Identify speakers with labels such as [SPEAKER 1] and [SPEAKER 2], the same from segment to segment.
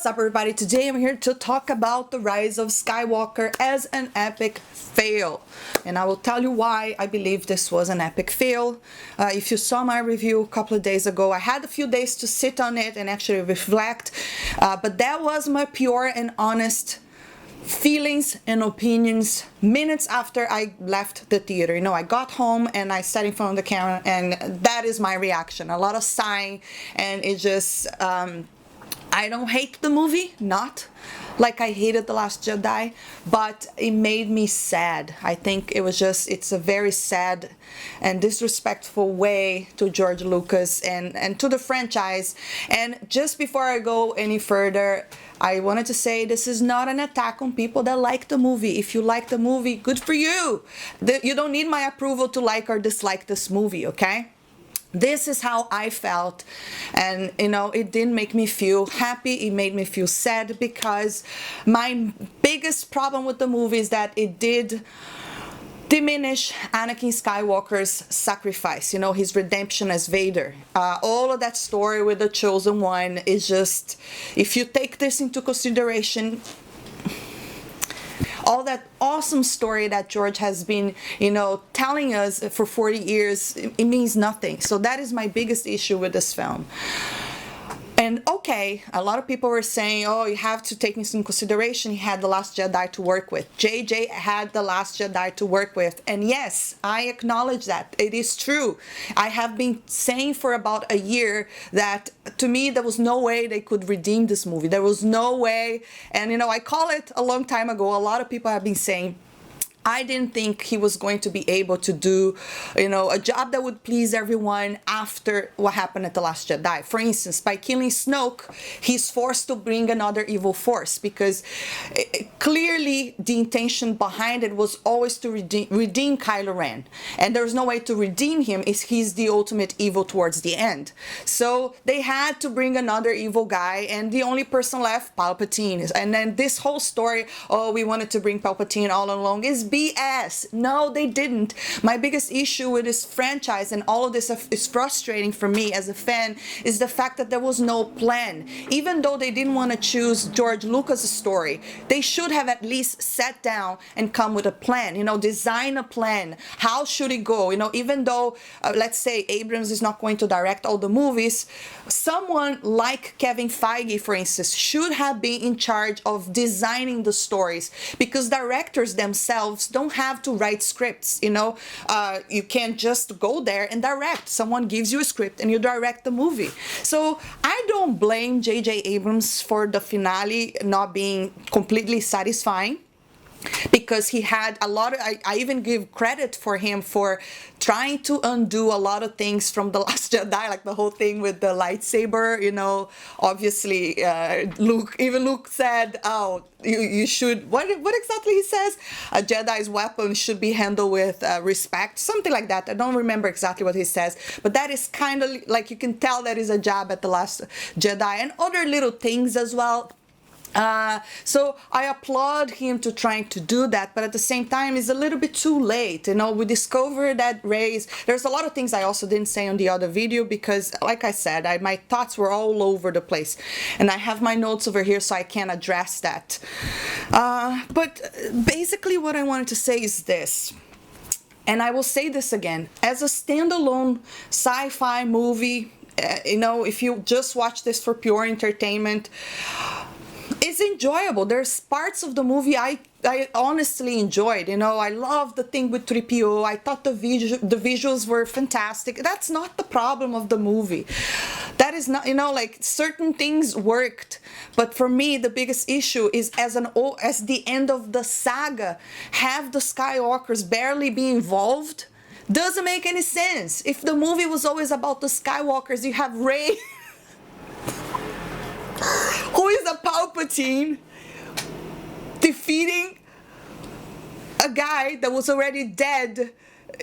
[SPEAKER 1] What's up, everybody? Today I'm here to talk about the rise of Skywalker as an epic fail, and I will tell you why I believe this was an epic fail. If you saw my review a couple of days ago, I had a few days to sit on it and actually reflect, but that was my pure and honest feelings and opinions minutes after I left the theater. You know, I got home and I sat in front of the camera, and that is my reaction. A lot of sighing, and it just I don't hate the movie, not like I hated The Last Jedi, but it made me sad. I think it was just, it's a very sad and disrespectful way to George Lucas and to the franchise. And just before I go any further, I wanted to say this is not an attack on people that like the movie. If you like the movie, good for you. You don't need my approval to like or dislike this movie, okay? This is how I felt, and you know, it didn't make me feel happy. It made me feel sad, because my biggest problem with the movie is that it did diminish Anakin Skywalker's sacrifice, you know, his redemption as Vader. All of that story with the Chosen One is just, if you take this into consideration, all that awesome story that George has been, you know, telling us for 40 years, it means nothing. So that is my biggest issue with this film. And okay, a lot of people were saying, oh, you have to take into consideration he had The Last Jedi to work with. JJ had The Last Jedi to work with. And yes, I acknowledge that. It is true. I have been saying for about a year that, to me, there was no way they could redeem this movie. There was no way. And, you know, I call it a long time ago. A lot of people have been saying, I didn't think he was going to be able to do, you know, a job that would please everyone after what happened at The Last Jedi. For instance, by killing Snoke, he's forced to bring another evil force, because clearly the intention behind it was always to redeem Kylo Ren. And there's no way to redeem him if he's the ultimate evil towards the end. So they had to bring another evil guy, and the only person left, Palpatine. And then this whole story, oh, we wanted to bring Palpatine all along, is BS. No, they didn't. My biggest issue with this franchise, and all of this is frustrating for me as a fan, is the fact that there was no plan. Even though they didn't want to choose George Lucas' story, they should have at least sat down and come with a plan, you know, design a plan. How should it go? You know, even though, let's say Abrams is not going to direct all the movies, someone like Kevin Feige, for instance, should have been in charge of designing the stories, because directors themselves don't have to write scripts, you know. You can't just go there and direct. Someone gives you a script and you direct the movie. So I don't blame J.J. Abrams for the finale not being completely satisfying, because he had a lot of, I even give credit for him for trying to undo a lot of things from The Last Jedi, like the whole thing with the lightsaber, you know. Obviously, Luke said, oh, you should, what exactly he says? A Jedi's weapon should be handled with respect, something like that. I don't remember exactly what he says, but that is kind of like, you can tell that is a jab at The Last Jedi, and other little things as well. So I applaud him to trying to do that, but at the same time, it's a little bit too late. You know, we discovered that Rey's, there's a lot of things I also didn't say on the other video, because like I said, my thoughts were all over the place, and I have my notes over here so I can address that. But basically what I wanted to say is this, and I will say this again, as a standalone sci-fi movie, you know, if you just watch this for pure entertainment, it's enjoyable. There's parts of the movie I honestly enjoyed. You know, I love the thing with 3PO. I thought the visuals were fantastic. That's not the problem of the movie. That is not, you know, like, certain things worked, but for me the biggest issue is as the end of the saga, have the Skywalkers barely be involved. Doesn't make any sense. If the movie was always about the Skywalkers, you have Rey who is a Palpatine defeating a guy that was already dead.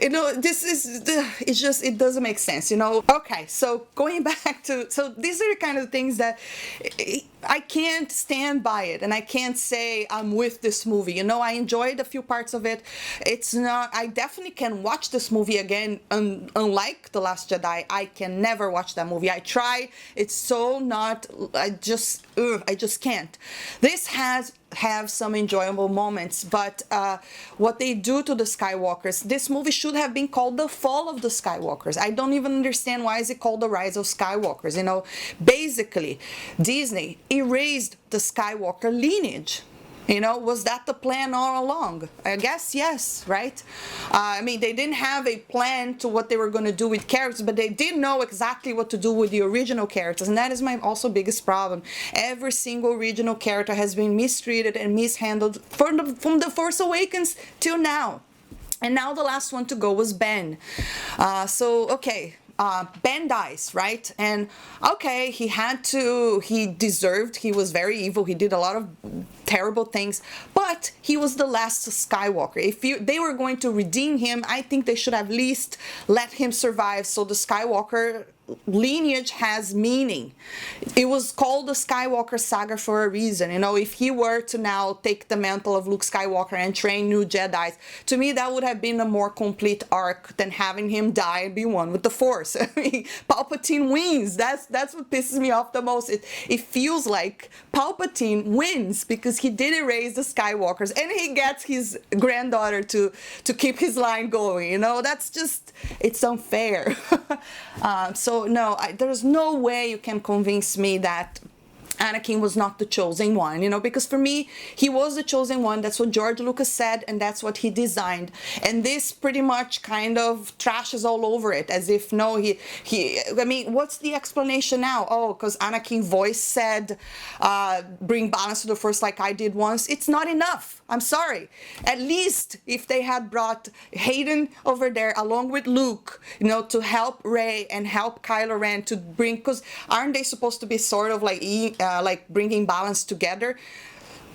[SPEAKER 1] You know, this is, it's just, it doesn't make sense, you know. Okay, so going back to, so these are the kind of things that I can't stand by it, and I can't say I'm with this movie. You know, I enjoyed a few parts of it. It's not, I definitely can watch this movie again. Unlike The Last Jedi, I can never watch that movie. I try. It's so not, I just can't. This has have some enjoyable moments, but what they do to the Skywalkers, this movie should have been called The Fall of the Skywalkers. I don't even understand why is it called The Rise of Skywalkers. You know, basically Disney erased the Skywalker lineage. You know, was that the plan all along? I guess yes, right? I mean, they didn't have a plan to what they were going to do with characters, but they did know exactly what to do with the original characters, and that is my also biggest problem. Every single original character has been mistreated and mishandled from the Force Awakens till now. And now the last one to go was Ben. Okay. Ben dies, right? And okay, he deserved, he was very evil, he did a lot of terrible things, but he was the last Skywalker. If they were going to redeem him, I think they should at least let him survive so the Skywalker lineage has meaning. It was called the Skywalker saga for a reason. You know, if he were to now take the mantle of Luke Skywalker and train new Jedis, to me that would have been a more complete arc than having him die and be one with the Force. I mean, Palpatine wins. That's what pisses me off the most. It feels like Palpatine wins because he did erase the Skywalkers and he gets his granddaughter to keep his line going. You know, that's just, it's unfair. So no, there's no way you can convince me that Anakin was not the chosen one, you know, because for me, he was the chosen one. That's what George Lucas said, and that's what he designed. And this pretty much kind of trashes all over it, as if, no, I mean, what's the explanation now? Oh, because Anakin's voice said, bring balance to the Force like I did once. It's not enough. I'm sorry. At least if they had brought Hayden over there along with Luke, you know, to help Rey and help Kylo Ren to bring, because aren't they supposed to be sort of like bringing balance together?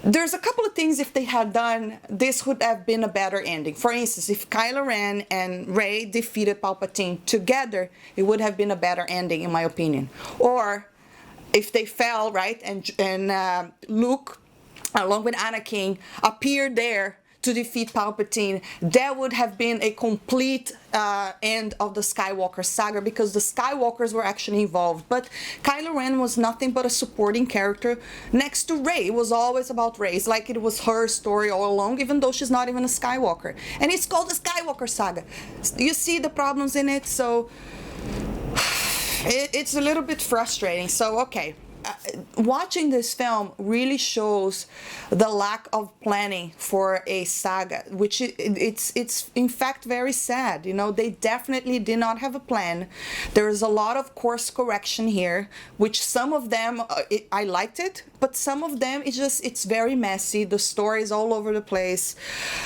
[SPEAKER 1] There's a couple of things if they had done, this would have been a better ending. For instance, if Kylo Ren and Rey defeated Palpatine together, it would have been a better ending in my opinion. Or if they fell, right, and Luke along with Anakin appeared there to defeat Palpatine, that would have been a complete end of the Skywalker saga because the Skywalkers were actually involved. But Kylo Ren was nothing but a supporting character next to Rey. It was always about Rey. It's like it was her story all along, even though she's not even a Skywalker. And it's called the Skywalker saga. You see the problems in it? So it's a little bit frustrating. So, okay. Watching this film really shows the lack of planning for a saga, which it's in fact very sad. You know, they definitely did not have a plan. There is a lot of course correction here, which some of them I liked it, but some of them it's very messy. The story is all over the place,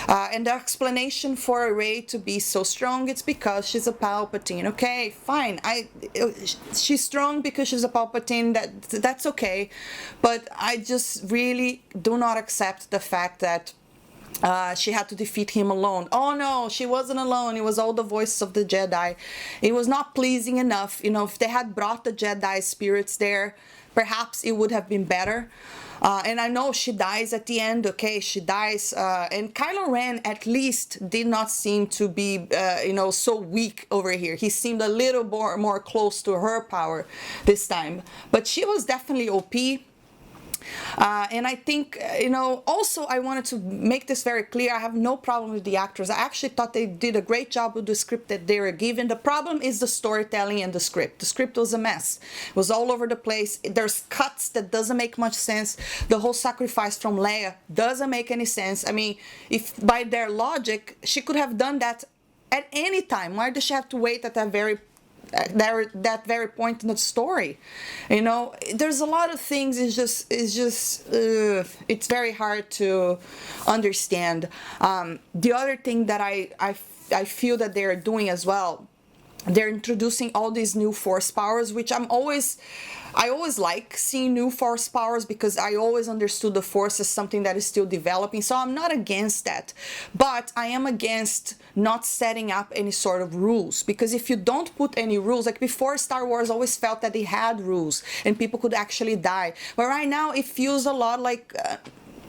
[SPEAKER 1] and the explanation for Rey to be so strong, it's because she's a Palpatine. Okay, fine. She's strong because she's a Palpatine. That's okay, but I just really do not accept the fact that she had to defeat him alone. Oh no, she wasn't alone. It was all the voices of the Jedi. It was not pleasing enough. You know, if they had brought the Jedi spirits there, perhaps it would have been better. And I know she dies at the end, okay, she dies, and Kylo Ren at least did not seem to be, so weak over here. He seemed a little more close to her power this time, but she was definitely OP. And I think, also I wanted to make this very clear. I have no problem with the actors. I actually thought they did a great job with the script that they were given. The problem is the storytelling and the script. The script was a mess. It was all over the place. There's cuts that doesn't make much sense. The whole sacrifice from Leia doesn't make any sense. I mean, if by their logic, she could have done that at any time. Why does she have to wait at that very point in the story? You know, there's a lot of things. It's very hard to understand. The other thing that I feel that they're doing as well they're introducing all these new force powers, which I always like seeing new force powers, because I always understood the force as something that is still developing. So I'm not against that, but I am against not setting up any sort of rules, because if you don't put any rules, like before, Star Wars always felt that they had rules and people could actually die, but right now it feels a lot like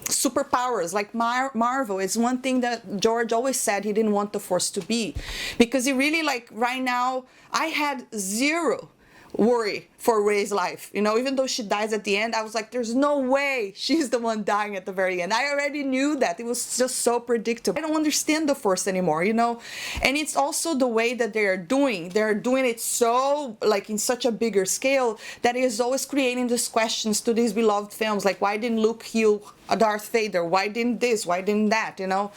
[SPEAKER 1] superpowers. Like Marvel is one thing that George always said he didn't want the Force to be, because he really, like, right now I had zero worry for Rey's life, you know. Even though she dies at the end, I was like, there's no way she's the one dying at the very end. I already knew that. It was just so predictable. I don't understand the Force anymore, you know. And it's also the way that they're doing it so, like, in such a bigger scale, that is always creating these questions to these beloved films, like, why didn't Luke heal Darth Vader? Why didn't this? Why didn't that? You know.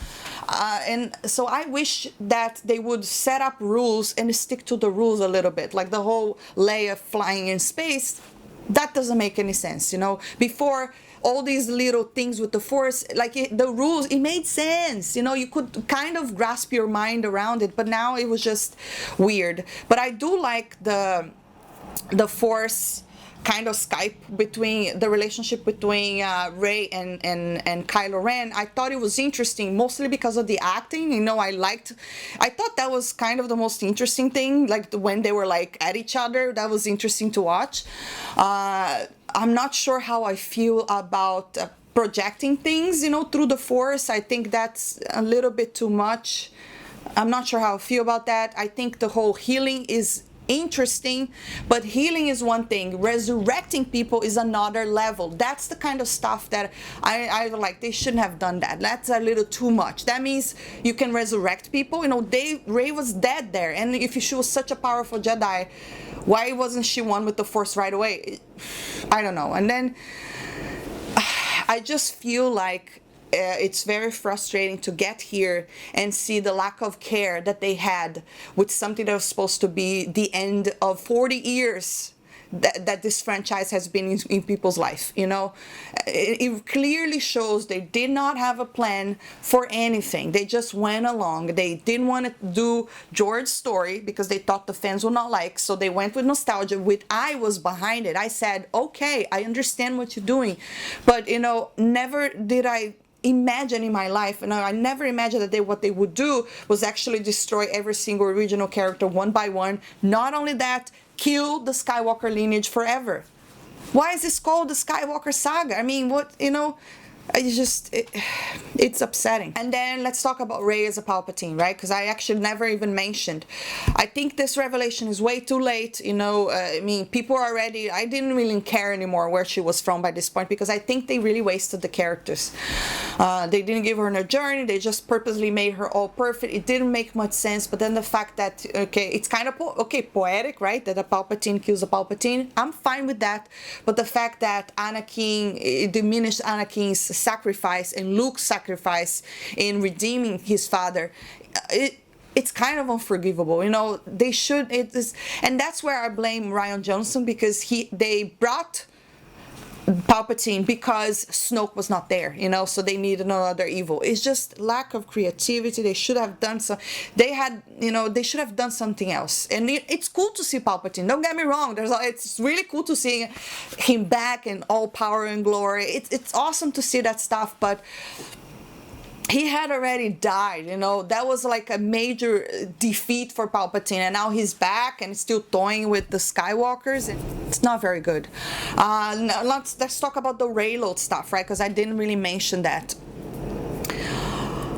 [SPEAKER 1] And so I wish that they would set up rules and stick to the rules a little bit, like the whole Leia flying in space. That doesn't make any sense, you know. Before, all these little things with the Force, like the rules, it made sense, you know. You could kind of grasp your mind around it, but now it was just weird. But I do like the Force kind of Skype between the relationship between Rey and Kylo Ren. I thought it was interesting, mostly because of the acting. You know, I thought that was kind of the most interesting thing, like when they were like at each other. That was interesting to watch. I'm not sure how I feel about projecting things, you know, through the Force. I think that's a little bit too much. I'm not sure how I feel about that. I think the whole healing is interesting, but healing is one thing, resurrecting people is another level. That's the kind of stuff that I like. They shouldn't have done that. That's a little too much. That means you can resurrect people, you know. Rey was dead there, and if she was such a powerful Jedi, why wasn't she one with the Force right away? I don't know. And then I just feel like it's very frustrating to get here and see the lack of care that they had with something that was supposed to be the end of 40 years that this franchise has been in people's life, you know. It clearly shows they did not have a plan for anything. They just went along. They didn't want to do George's story because they thought the fans would not like, so they went with nostalgia, which I was behind it. I said, okay, I understand what you're doing, but, you know, never did I imagine in my life, and I never imagined that what they would do was actually destroy every single original character one by one. Not only that, kill the Skywalker lineage forever. Why is this called the Skywalker saga? I mean, what, you know, it's upsetting. And then let's talk about Rey as a Palpatine, right? Because I actually never even mentioned. I think this revelation is way too late, you know. I mean, people are already, I didn't really care anymore where she was from by this point, because I think they really wasted the characters. They didn't give her a journey. They just purposely made her all perfect. It didn't make much sense. But then the fact that, okay, it's kind of poetic, right? That a Palpatine kills a Palpatine. I'm fine with that. But the fact that Anakin, it diminished Anakin's sacrifice and Luke's sacrifice in redeeming his father, it's kind of unforgivable, you know. They should, and that's where I blame Rian Johnson, because they brought Palpatine because Snoke was not there, you know, so they needed another evil. It's just lack of creativity. They should have done they should have done something else. And it's cool to see Palpatine, don't get me wrong. It's really cool to see him back in all power and glory. It's awesome to see that stuff, but he had already died, you know. That was like a major defeat for Palpatine, and now he's back and still toying with the Skywalkers. It's not very good. Let's talk about the Reylo stuff, right? Because I didn't really mention that.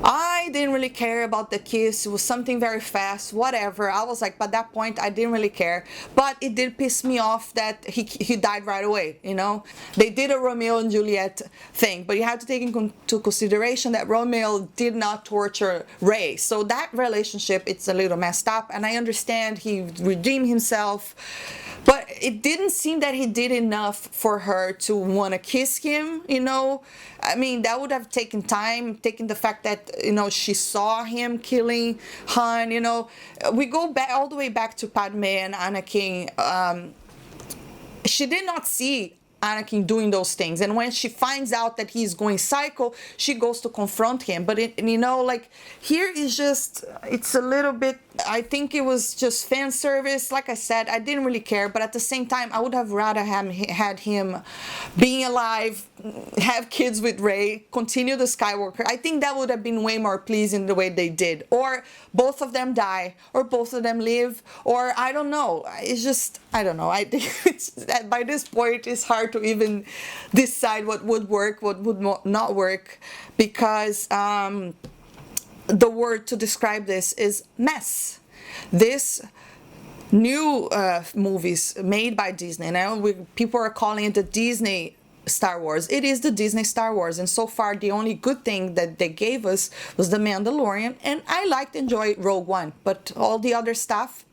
[SPEAKER 1] I didn't really care about the kiss. It was something very fast, whatever. I was like, by that point, I didn't really care. But it did piss me off that he died right away, you know. They did a Romeo and Juliet thing, but you have to take into consideration that Romeo did not torture Rey. So that relationship, it's a little messed up. And I understand he redeemed himself, but it didn't seem that he did enough for her to want to kiss him, you know. I mean, that would have taken time, taking the fact that, you know, she saw him killing Han, you know. We go back all the way back to Padme and Anakin. She did not see Anakin doing those things, and when she finds out that he's going psycho, she goes to confront him. But you know, like, here is just, it's a little bit I think it was just fan service. Like I said, I didn't really care, but at the same time, I would have rather had him being alive, have kids with Rey, continue the Skywalker. I think that would have been way more pleasing the way they did. Or both of them die, or both of them live, or I don't know. It's just, I don't know. I think it's, by this point, it's hard to even decide what would work, what would not work, because the word to describe this is mess. This new movies made by Disney, now people are calling it the Disney Star Wars. It is the Disney Star Wars, and so far the only good thing that they gave us was The Mandalorian, and I enjoyed Rogue One, but all the other stuff,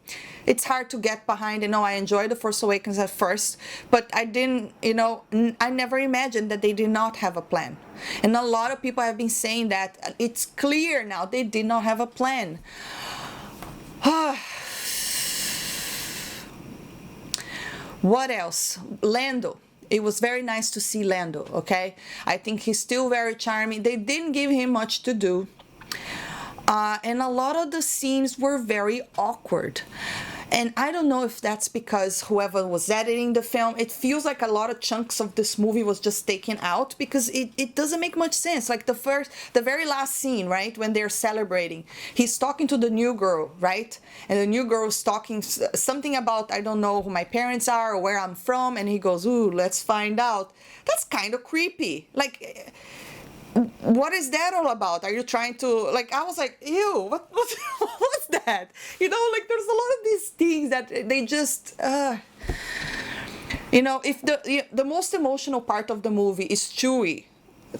[SPEAKER 1] it's hard to get behind. I enjoyed The Force Awakens at first, but I didn't, I never imagined that they did not have a plan. And a lot of people have been saying that it's clear now they did not have a plan. What else? Lando. It was very nice to see Lando, okay? I think he's still very charming. They didn't give him much to do. And a lot of the scenes were very awkward. And I don't know if that's because whoever was editing the film, it feels like a lot of chunks of this movie was just taken out, because it doesn't make much sense. Like the very last scene, right, when they're celebrating, he's talking to the new girl, right? And the new girl is talking something about, I don't know who my parents are or where I'm from, and he goes, ooh, let's find out. That's kind of creepy. Like, what is that all about? Are you trying to, like, I was like, ew, what's that? Like, there's a lot of these things that they just, if the most emotional part of the movie is Chewie,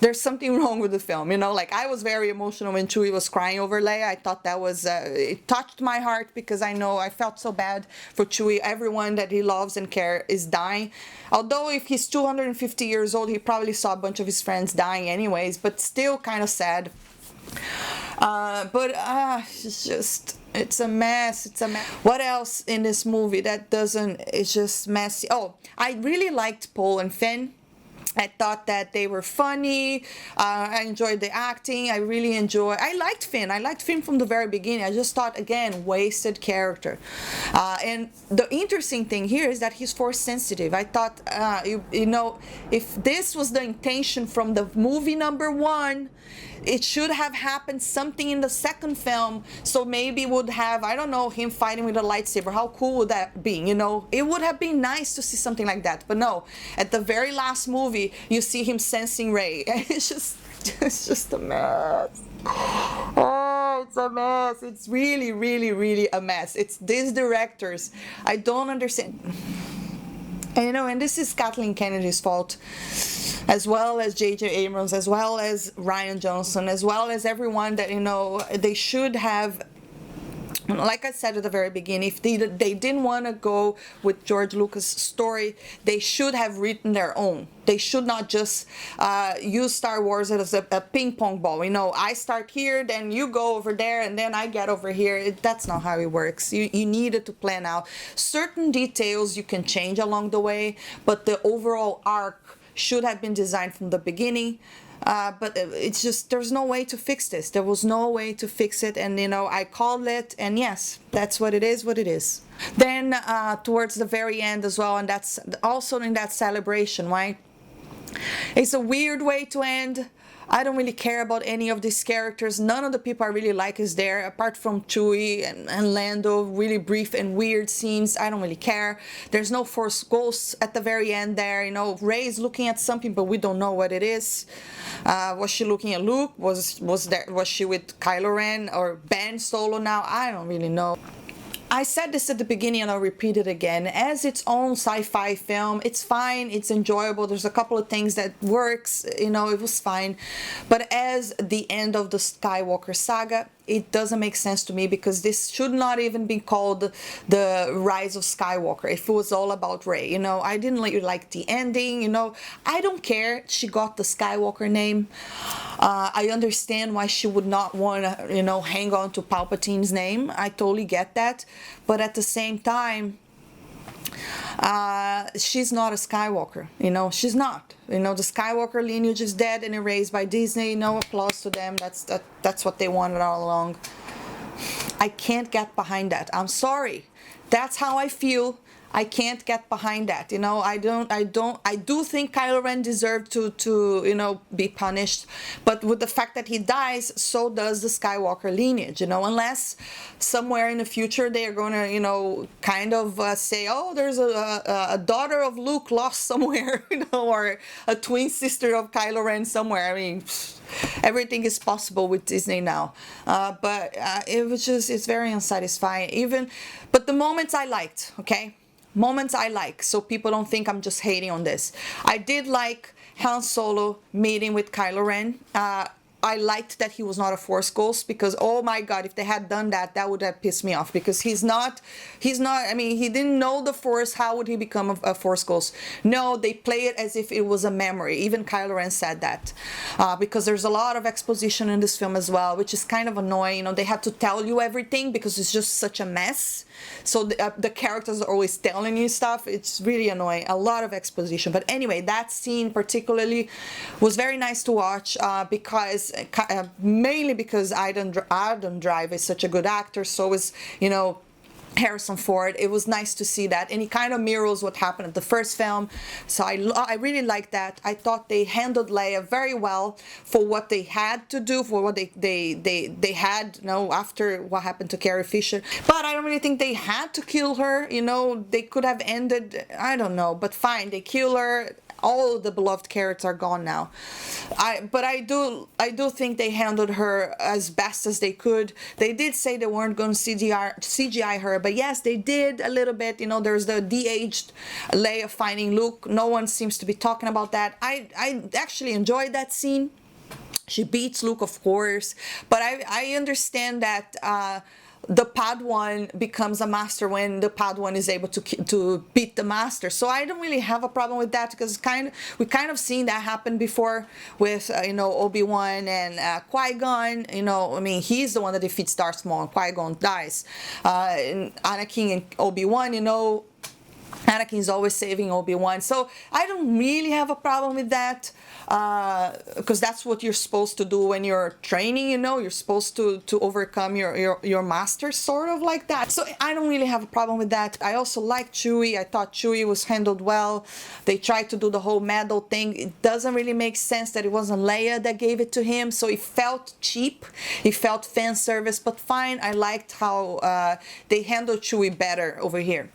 [SPEAKER 1] there's something wrong with the film. Like, I was very emotional when Chewie was crying over Leia. I thought that was, it touched my heart, because I felt so bad for Chewie. Everyone that he loves and cares is dying. Although if he's 250 years old, he probably saw a bunch of his friends dying anyways, but still kind of sad. It's a mess. What else in this movie that it's just messy? Oh, I really liked Poe and Finn. I thought that they were funny. I enjoyed the acting. I liked Finn. I liked Finn from the very beginning. I just thought, again, wasted character. And the interesting thing here is that he's force sensitive. I thought, if this was the intention from the movie number 1, it should have happened something in the second film, so maybe would have, I don't know, him fighting with a lightsaber. How cool would that be? It would have been nice to see something like that. But no, at the very last movie, you see him sensing Rey. It's just a mess. Oh, it's a mess. It's really, really, really a mess. It's these directors. I don't understand. And this is Kathleen Kennedy's fault, as well as J.J. Abrams, as well as Rian Johnson, as well as everyone that, they should have, like I said at the very beginning, if they didn't want to go with George Lucas' story, they should have written their own. They should not just use Star Wars as a ping pong ball. I start here, then you go over there, and then I get over here. That's not how it works. You needed to plan out. Certain details you can change along the way, but the overall arc should have been designed from the beginning. But it's just, there's no way to fix this. There was no way to fix it, and I called it, and yes, that's what it is. Then towards the very end as well, and that's also in that celebration, right? It's a weird way to end. I don't really care about any of these characters. None of the people I really like is there, apart from Chewie and Lando. Really brief and weird scenes. I don't really care. There's no Force Ghosts at the very end there. Rey's looking at something, but we don't know what it is. Was she looking at Luke? Was she with Kylo Ren or Ben Solo now? I don't really know. I said this at the beginning and I'll repeat it again. As its own sci-fi film, it's fine, it's enjoyable. There's a couple of things that works, it was fine. But as the end of the Skywalker saga, it doesn't make sense to me, because this should not even be called the Rise of Skywalker if it was all about Rey. I didn't really like the ending. I don't care. She got the Skywalker name. I understand why she would not want to, hang on to Palpatine's name. I totally get that. But at the same time, she's not a Skywalker. She's not. The Skywalker lineage is dead and erased by Disney. No applause to them. That's what they wanted all along. I can't get behind that. I'm sorry. That's how I feel. I can't get behind that. You know, I do think Kylo Ren deserved to, you know, be punished. But with the fact that he dies, so does the Skywalker lineage, you know, unless somewhere in the future they are going to, you know, kind of say, oh, there's a daughter of Luke lost somewhere, you know, or a twin sister of Kylo Ren somewhere. I mean, everything is possible with Disney now. But it was just, it's very unsatisfying. But the moments I liked, okay? Moments I like, so people don't think I'm just hating on this. I did like Han Solo meeting with Kylo Ren. I liked that he was not a Force ghost, because oh my god, if they had done that, that would have pissed me off, because he's not, I mean, he didn't know the Force. How would he become a Force ghost? No, they play it as if it was a memory. Even Kylo Ren said that, because there's a lot of exposition in this film as well, which is kind of annoying. You know, they have to tell you everything because it's just such a mess. So the characters are always telling you stuff. It's really annoying. A lot of exposition. But anyway, that scene particularly was very nice to watch, because mainly because Adam Driver is such a good actor. So is, you know, Harrison Ford. It was nice to see that, and it kind of mirrors what happened at the first film. So I really like that. I thought they handled Leia very well for what they had to do, for what they had, you know, after what happened to Carrie Fisher. But I don't really think they had to kill her. You know, they could have ended, I don't know, but fine, they kill her. All the beloved characters are gone now. But I do think they handled her as best as they could. They did say they weren't going to CGI her, but yes, they did a little bit. You know, there's the de-aged Leia finding Luke. No one seems to be talking about that. I actually enjoyed that scene. She beats Luke, of course, but I understand that the Padawan becomes a master when the Padawan is able to beat the master. So I don't really have a problem with that, because we kind of seen that happen before with you know, Obi-Wan and Qui-Gon. You know, I mean, he's the one that defeats Darth Maul, and Qui-Gon dies. And Anakin and Obi-Wan, you know, Anakin's always saving Obi-Wan. So I don't really have a problem with that, because that's what you're supposed to do when you're training, you know. You're supposed to overcome your master, sort of like that. So I don't really have a problem with that. I also like Chewie. I thought Chewie was handled well. They tried to do the whole medal thing. It doesn't really make sense that it wasn't Leia that gave it to him, so it felt cheap. It felt fan service, but fine. I liked how they handled Chewie better over here.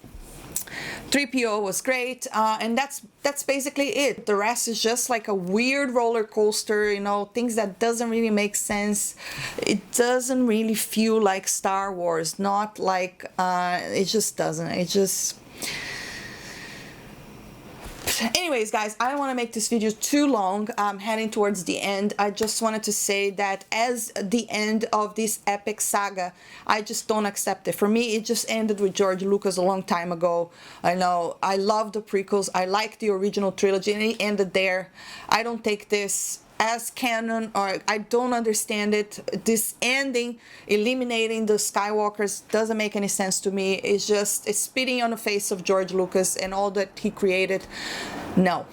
[SPEAKER 1] 3PO was great, and that's basically it. The rest is just like a weird roller coaster, you know, things that doesn't really make sense. It doesn't really feel like Star Wars, not like, it just doesn't. It just... Anyways, guys, I don't want to make this video too long. I'm heading towards the end. I just wanted to say that as the end of this epic saga, I just don't accept it. For me, it just ended with George Lucas a long time ago. I know, I love the prequels. I like the original trilogy, and it ended there. I don't take this as canon, or I don't understand it. This ending, eliminating the Skywalkers, doesn't make any sense to me. It's spitting on the face of George Lucas and all that he created. No.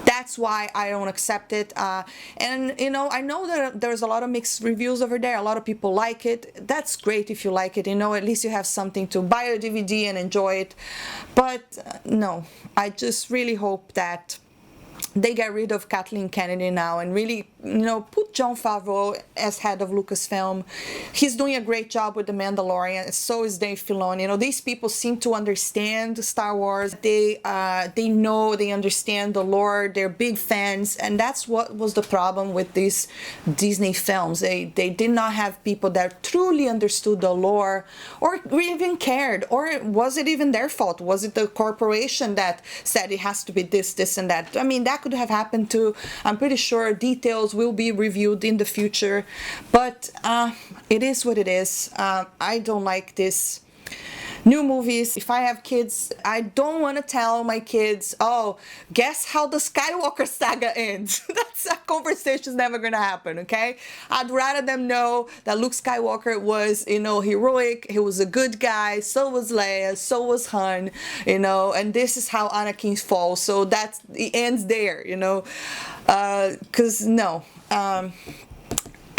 [SPEAKER 1] That's why I don't accept it. And you know, I know that there's a lot of mixed reviews over there. A lot of people like it. That's great if you like it. You know, at least you have something to buy a DVD and enjoy it. But no, I just really hope that they get rid of Kathleen Kennedy now and really, you know, put Jon Favreau as head of Lucasfilm. He's doing a great job with The Mandalorian. So is Dave Filoni. You know, these people seem to understand Star Wars. They know, they understand the lore. They're big fans, and that's what was the problem with these Disney films. They did not have people that truly understood the lore or even cared. Or was it even their fault? Was it the corporation that said it has to be this, this, and that? I mean, that could have happened too. I'm pretty sure details will be reviewed in the future, but it is what it is. I don't like this new movies. If I have kids, I don't want to tell my kids, oh, guess how the Skywalker saga ends. That conversation's never gonna happen, okay? I'd rather them know that Luke Skywalker was, you know, heroic. He was a good guy. So was Leia. So was Han, you know, and this is how Anakin falls. So that's, it ends there, you know, because no.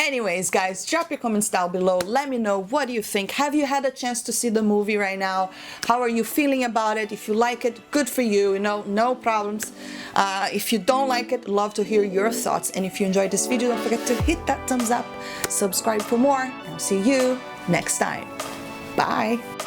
[SPEAKER 1] Anyways, guys, drop your comments down below. Let me know, what do you think? Have you had a chance to see the movie right now? How are you feeling about it? If you like it, good for you, you know, no problems. If you don't like it, love to hear your thoughts. And if you enjoyed this video, don't forget to hit that thumbs up, subscribe for more, and I'll see you next time. Bye.